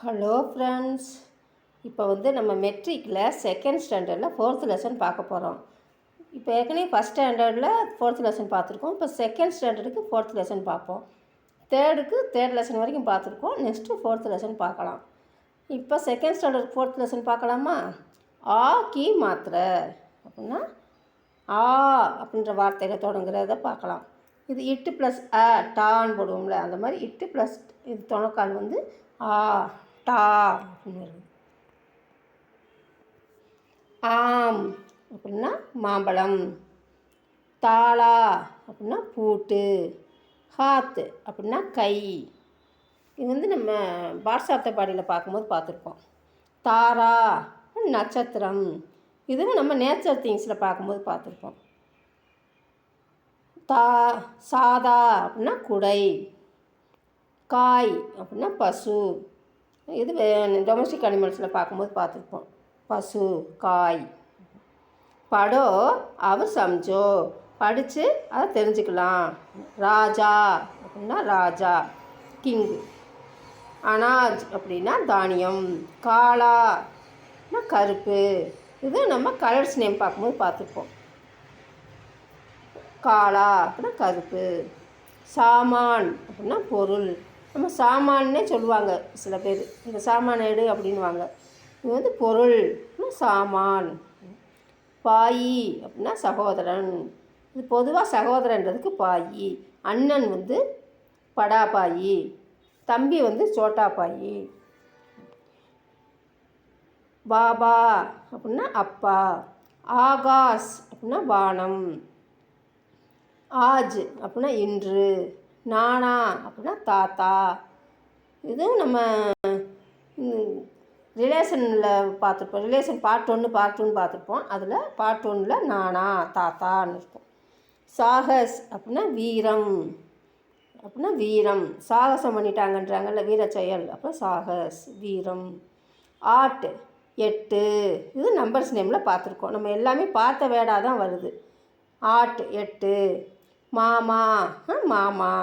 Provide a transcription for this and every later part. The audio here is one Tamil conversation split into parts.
Hello friends. இப்போ நம்ம மெட்ரிக்கில் செகண்ட் ஸ்டாண்டர்டில் ஃபோர்த் லெசன் பார்க்க போகிறோம். இப்போ ஏற்கனவே ஃபஸ்ட் ஸ்டாண்டர்டில் ஃபோர்த் லெசன் பார்த்துருக்கோம். இப்போ செகண்ட் ஸ்டாண்டர்டுக்கு ஃபோர்த் லெசன் பார்ப்போம். தேர்ட் லெசன் வரைக்கும் பார்த்துருக்கோம். நெக்ஸ்ட்டு ஃபோர்த் லெசன் பார்க்கலாம். இப்போ செகண்ட் ஸ்டாண்டர்ட் ஃபோர்த் லெசன் பார்க்கலாமா? ஆ கி மாத்திரை அப்படின்னா ஆ அப்படின்ற வார்த்தையில் தொடங்குறத பார்க்கலாம். இது இட்டு ப்ளஸ் அ டான்னு போடுவோம்ல, அந்த மாதிரி இட்டு ப்ளஸ் இது துணைக்கால் ஆ டா அப்படின்னு வருது. ஆம் அப்படின்னா மாம்பழம், தாளா அப்படின்னா பூட்டு, ஹாத் அப்படின்னா கை. இது நம்ம வாட்ஸ்அப் பாடியில் பார்க்கும்போது பார்த்துருக்கோம். தாரா நட்சத்திரம், இதுவும் நம்ம நேச்சர் திங்ஸில் பார்க்கும்போது பார்த்துருப்போம். சாதா அப்படின்னா குடை, காய் அப்படின்னா பசு, இது டொமஸ்டிக் அனிமல்ஸில் பார்க்கும்போது பார்த்துருப்போம். பசு, காய். படோ அவ சம்ஜோ, படித்து அதை தெரிஞ்சுக்கலாம். ராஜா அப்படின்னா ராஜா, கிங். அனாஜ் அப்படின்னா தானியம். காலானா கருப்பு, இது நம்ம கலர்ஸ் நேம் பார்க்கும்போது பார்த்துருப்போம். காலா அப்படின்னா கருப்பு. சாமான் அப்படின்னா பொருள். நம்ம சாமான்னே சொல்லுவாங்க சில பேர், இந்த சாமான் எடு அப்படின்வாங்க. இது பொருள், சாமான். பாயி அப்படின்னா சகோதரன். இது பொதுவாக சகோதரன்றதுக்கு பாயி. அண்ணன் படா பாயி, தம்பி சோட்டா பாயி. பாபா அப்படின்னா அப்பா. ஆகாஷ் அப்படின்னா வானம். ஆஜ் அப்படின்னா இன்று. நானா அப்படின்னா தாத்தா. இதுவும் நம்ம ரிலேஷனில் பார்த்துருப்போம். ரிலேஷன் பார்ட் 1 பார்ட் 2 பார்த்துருப்போம். அதில் பார்ட் 1 நானா தாத்தான்னு இருக்கும். சாகஸ் அப்படின்னா வீரம் அப்படின்னா வீரம், சாகசம் பண்ணிட்டாங்கன்றாங்கல்ல, வீர செயல், அப்போ சாகஸ் வீரம். ஆட் 8, இது நம்பர்ஸ் நேமில் பார்த்துருக்கோம். நம்ம எல்லாமே பார்த்த வேடாக தான் வருது. ஆட் 8. மாமா மாமா.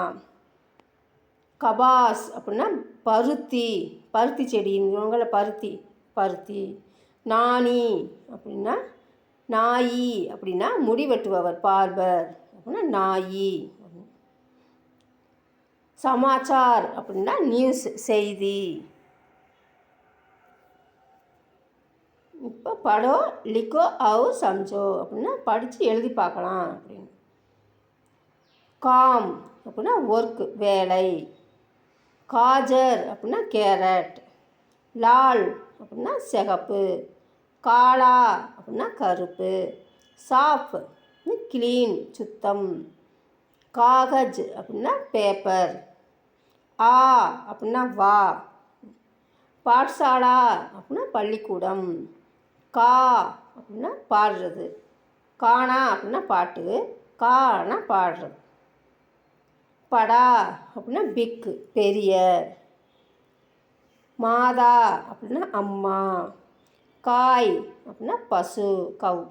கபாஸ் அப்படின்னா பருத்தி, பருத்தி செடிங்கள பருத்தி, பருத்தி. நாணி அப்படின்னா நாயி, அப்படின்னா முடி வெட்டுபவர், பார்பர் அப்படின்னா நாயி. சமாச்சார் அப்படின்னா நியூஸ், செய்தி. இப்போ படோ லிக்கோ அவு சம்ஜோ அப்படின்னா படித்து எழுதி பார்க்கலாம் அப்படின்னு. காம் அப்படின்னா ஒர்க், வேலை. காஜர் அப்படின்னா கேரட். லால் அப்படின்னா சிகப்பு. காலா அப்படின்னா கருப்பு. சாஃப் கிளீன், சுத்தம். காகஜ் அப்படின்னா பேப்பர். ஆ அப்படின்னா வா. பாட்சாலா அப்படின்னா பள்ளிக்கூடம். கா அப்படின்னா பாடுறது. கானா அப்படின்னா பாட்டு, கானா பாடுறது. படா அப்படின்னா பிக்கு, பெரிய. மாதா அப்படின்னா அம்மா. காய் அப்படின்னா பசு, கவ்.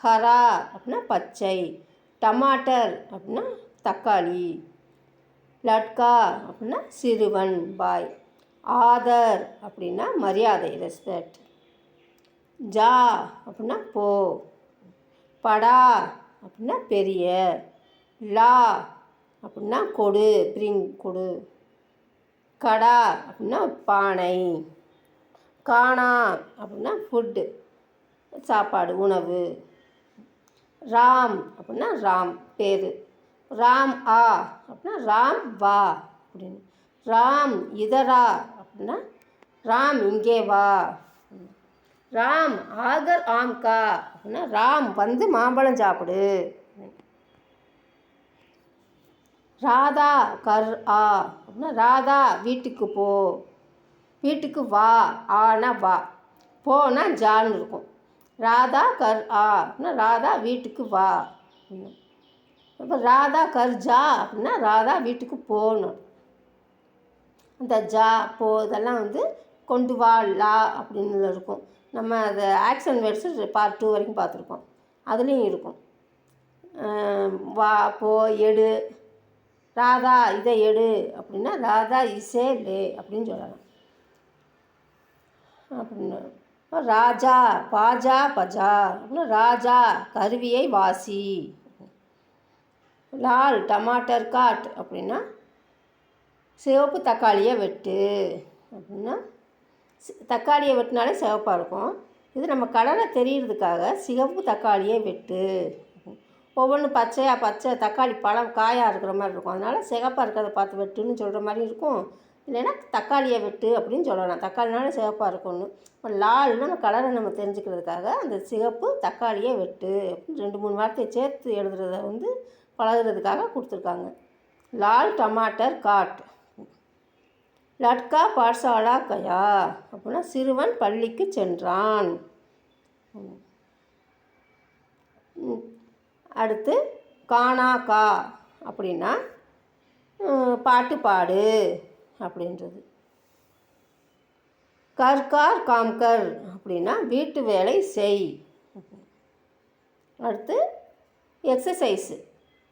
ஹரா அப்படின்னா பச்சை. டமாட்டர் அப்படின்னா தக்காளி. லட்கா அப்படின்னா சிறுவன், பாய். ஆதர் அப்படின்னா மரியாதை, ரெஸ்பெக்ட். ஜா அப்படின்னா போ. படா அப்படின்னா பெரிய. லா அப்படின்னா கொடு, பிரிங், கொடு. கடா அப்படின்னா பானை. கானா அப்படின்னா ஃபுட்டு, சாப்பாடு, உணவு. ராம் அப்படின்னா ராம், பேர். ராம் ஆ அப்படின்னா ராம் வா அப்படின்னு. ராம் இதரா அப்படின்னா ராம் இங்கே வா. ராம் ஆகர் ஆம் கா அப்படின்னா ராம் மாம்பழம் சாப்பிடு. ராதா கர் ஆ அப்படின்னா ராதா வீட்டுக்கு போ. வீட்டுக்கு வா, ஆனா வா, போனா ஜான்னு இருக்கும். ராதா கர் ஆ அப்படின்னா ராதா வீட்டுக்கு வா. இப்போ ராதா கர் ஜா அப்படின்னா ராதா வீட்டுக்கு போகணும். அந்த ஜா போ இதெல்லாம் கொண்டு வா, லா அப்படின்னு இருக்கும். நம்ம அதை ஆக்ஷன் வேர்ட்ஸு பார்ட் 2 வரைக்கும் பார்த்துருக்கோம். அதுலேயும் இருக்கும். வா, போ, எடு. ராதா இதை எடு அப்படின்னா ராதா இசே லே அப்படின்னு சொல்லலாம். அப்படின்னு. ராஜா பாஜா பஜா அப்படின்னா ராஜா கருவியை வாசி. லால் டமாட்டர் காட் அப்படின்னா சிவப்பு தக்காளியை வெட்டு அப்படின்னா தக்காளியை வெட்டினாலே சிவப்பாக இருக்கும். இது நம்ம கலரை தெரிகிறதுக்காக சிவப்பு தக்காளியை வெட்டு. ஒவ்வொன்று பச்சை தக்காளி பழம் காயாக இருக்கிற மாதிரி இருக்கும், அதனால் சிவப்பாக இருக்கிறத பார்த்து வெட்டுன்னு சொல்கிற மாதிரி இருக்கும். இல்லைன்னா தக்காளியை வெட்டு அப்படின்னு சொல்லலாம், தக்காளினால சிவப்பாக இருக்கும்னு. இப்போ லால்னு நம்ம கலரை நம்ம தெரிஞ்சுக்கிறதுக்காக அந்த சிவப்பு தக்காளியை வெட்டு அப்படின்னு 2-3 வார்த்தையை சேர்த்து எழுதுறத வந்து பழகுறதுக்காக கொடுத்துருக்காங்க. லால் டமாட்டர் காட். லட்கா பாட்சாலா கயா அப்படின்னா சிறுவன் பள்ளிக்கு சென்றான். அடுத்து கானா கா அப்படின்னா பாட்டு பாடு அப்படின்றது. கர்கார் காம்கர் அப்படின்னா வீட்டு வேலை செய். அடுத்து எக்ஸசைஸு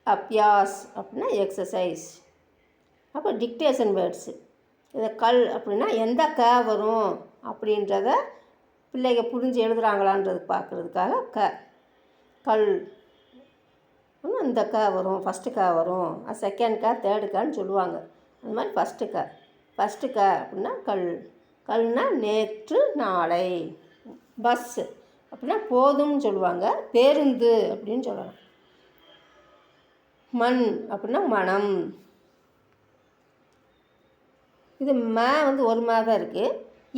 அப்யாஸ் அப்படின்னா எக்ஸசைஸ். அப்போ டிக்டேஷன் வேர்ட்ஸு. இதை கல் அப்படின்னா எந்த க வரும் அப்படின்றத பிள்ளைங்க புரிஞ்சு எழுதுகிறாங்களான்றது பார்க்குறதுக்காக கல் இந்த க வரும், ஃபஸ்ட்டு க வரும், செகண்ட் க தேர்டு கன்னு சொல்லுவாங்க. அந்த மாதிரி ஃபஸ்ட்டு க அப்படின்னா கல்னா நேற்று நாளை. பஸ்ஸு அப்படின்னா போதும்னு சொல்லுவாங்க, பேருந்து அப்படின்னு சொல்லலாம். மண் அப்படின்னா மனம். இது வந்து ஒரு தான் இருக்குது.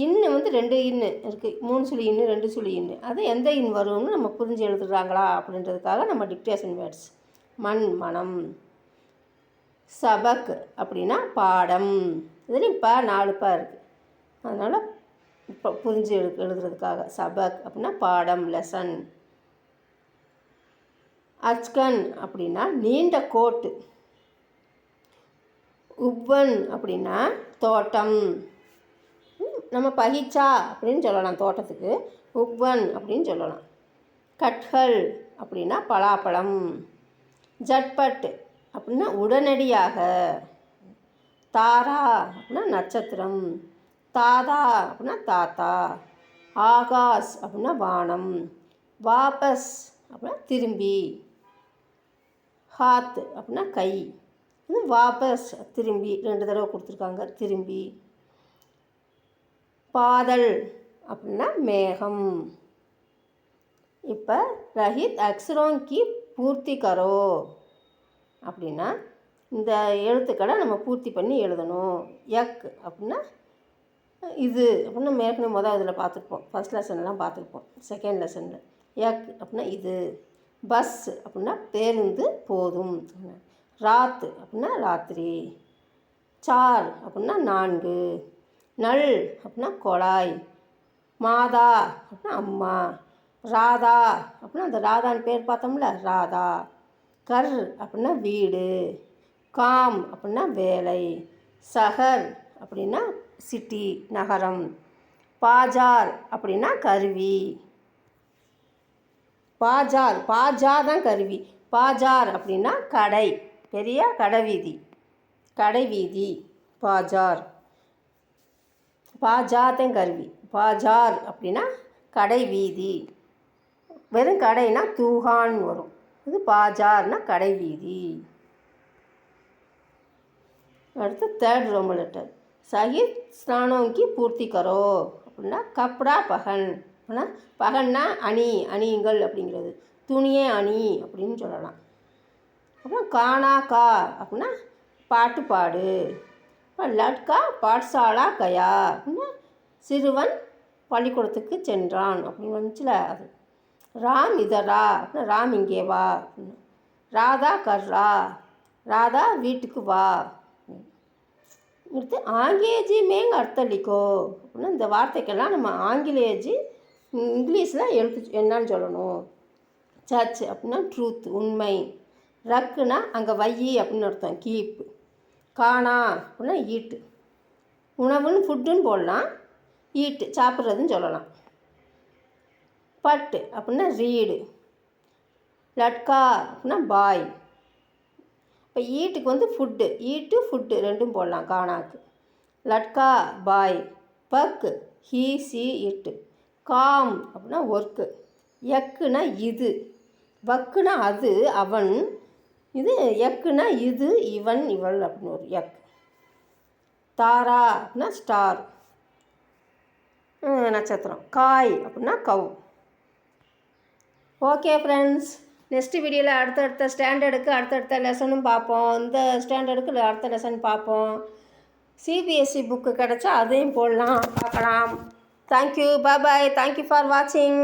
இன்னு வந்து 2 இன்னு இருக்குது, 3 சுழி இன்னு 2 சுழி இன்னு. அது எந்த இன் வரும்னு நம்ம புரிஞ்சு எழுதுறாங்களா அப்படின்றதுக்காக நம்ம டிக்டேஷன் வேர்ட்ஸ். மண் மனம். சபக் அப்படின்னா பாடம். இதுலேயும் 4 இருக்குது, அதனால் இப்போ புரிஞ்சு எழுதுறதுக்காக சபக் அப்படின்னா பாடம், லெசன். அச்கன் அப்படின்னா நீண்ட கோட்டு. உப்பன் அப்படின்னா தோட்டம். நம்ம பகிச்சா அப்படின்னு சொல்லலாம் தோட்டத்துக்கு, உப்பன் அப்படின்னு சொல்லலாம். கட்கள் அப்படின்னா பலாப்பழம். ஜட்பட் அப்படின்னா உடனடியாக. தாரா அப்படின்னா நட்சத்திரம். தாதா அப்படின்னா தாத்தா. ஆகாஷ் அப்படின்னா வானம். வாபஸ் அப்படின்னா திரும்பி. ஹாத் அப்படின்னா கை. வாபஸ் திரும்பி 2 தடவை கொடுத்துருக்காங்க, திரும்பி. பாதல் அப்படின்னா மேகம். இப்போ ரஹித் அக்ஷரோங்கி பூர்த்தி கரோ அப்படின்னா இந்த எழுத்துக்களை நம்ம பூர்த்தி பண்ணி எழுதணும். யக் அப்படின்னா இது அப்படின்னா மேற்கனவே இதில் பார்த்துருப்போம், ஃபஸ்ட் லெசன்லாம் பார்த்துருப்போம், செகண்ட் லெசனில். யக் அப்படின்னா இது. பஸ் அப்படின்னா பேருந்து போதும். ராத் அப்படின்னா ராத்திரி. சார் அப்படின்னா 4. நல் அப்படின்னா குழாய். மாதா அப்படின்னா அம்மா. ராதா அப்படின்னா அந்த ராதான்னு பேர் பார்த்தோம்ல, ராதா. கர் அப்படின்னா வீடு. காம் அப்படின்னா வேலை. சஹர் அப்படின்னா சிட்டி நகரம். பாஜார் அப்படின்னா கருவி. பாஜார் தான் கருவி. பாஜார் அப்படின்னா கடை, பெரிய கடைவீதி. கடைவீதி பாஜார். பாஜாதான் கருவி. பாஜார் அப்படின்னா கடைவீதி. வெறும் கடைனா தூகான் வரும், இது பாஜார்னா கடைவீதி. அடுத்து தேர்ட் ரோமன் லெட்டர். சஹித் ஸ்நானோங்கி பூர்த்தி கரோ அப்படின்னா கப்டா பகன் அப்படின்னா பகன்னா அணி, அணியுங்கள் அப்படிங்கிறது. துணியே அணி அப்படின்னு சொல்லலாம். அப்புறம் கானா கா அப்படின்னா பாட்டு பாடு. அப்புறம் லட்கா பாட்சாலா கயா அப்படின்னா சிறுவன் பள்ளிக்கூடத்துக்கு சென்றான் அப்படின்னு வந்துச்சுல அது. ராம் இதரா அப்படின்னா ராம் இங்கே வா அப்படின்னு. ராதா கர்ரா ராதா வீட்டுக்கு வா. அடுத்து ஆங்கேஜி மேங் அர்த்தலிக்கோ அப்படின்னா இந்த வார்த்தைக்கெல்லாம் நம்ம ஆங்கிலேஜி இங்கிலீஷில் எழுத்து என்னன்னு சொல்லணும். சர்ச் அப்படின்னா ட்ரூத், உண்மை. ரக்குனா அங்கே வையி அப்படின்னு அர்த்தம், கீப். காணா அப்படின்னா ஈட்டு. உணவுன்னு ஃபுட்டுன்னு போடலாம், ஈட்டு சாப்பிட்றதுன்னு சொல்லலாம். பட்டு அப்படின்னா ரீடு. லட்கா அப்படின்னா பாய். இப்போ ஈட்டுக்கு வந்து ஃபுட்டு, ஈட்டு ஃபுட்டு ரெண்டும் போடலாம் காணாக்கு. லட்கா பாய், பக் ஹீ சி இட்டு. காம் அப்படின்னா ஒர்க்கு. எக்குனா இது. வக்குனா அது அவன். இது எக்குனா இது இவன் இவள் அப்படின்னு ஒரு எக். தாரா அப்படின்னா ஸ்டார் நட்சத்திரம். காய் அப்படின்னா கவ். ஓகே ஃப்ரெண்ட்ஸ், நெக்ஸ்ட் வீடியோவில் அடுத்தடுத்த ஸ்டாண்டர்டுக்கு அடுத்தடுத்த லெசனும் பார்ப்போம். இந்த ஸ்டாண்டர்டுக்கு அடுத்த லெசன் பார்ப்போம். சிபிஎஸ்சி புக்கு கிடச்சா அதையும் போடலாம், பார்க்கலாம். Thank you, bye. தேங்க்யூ ஃபார் வாட்சிங்.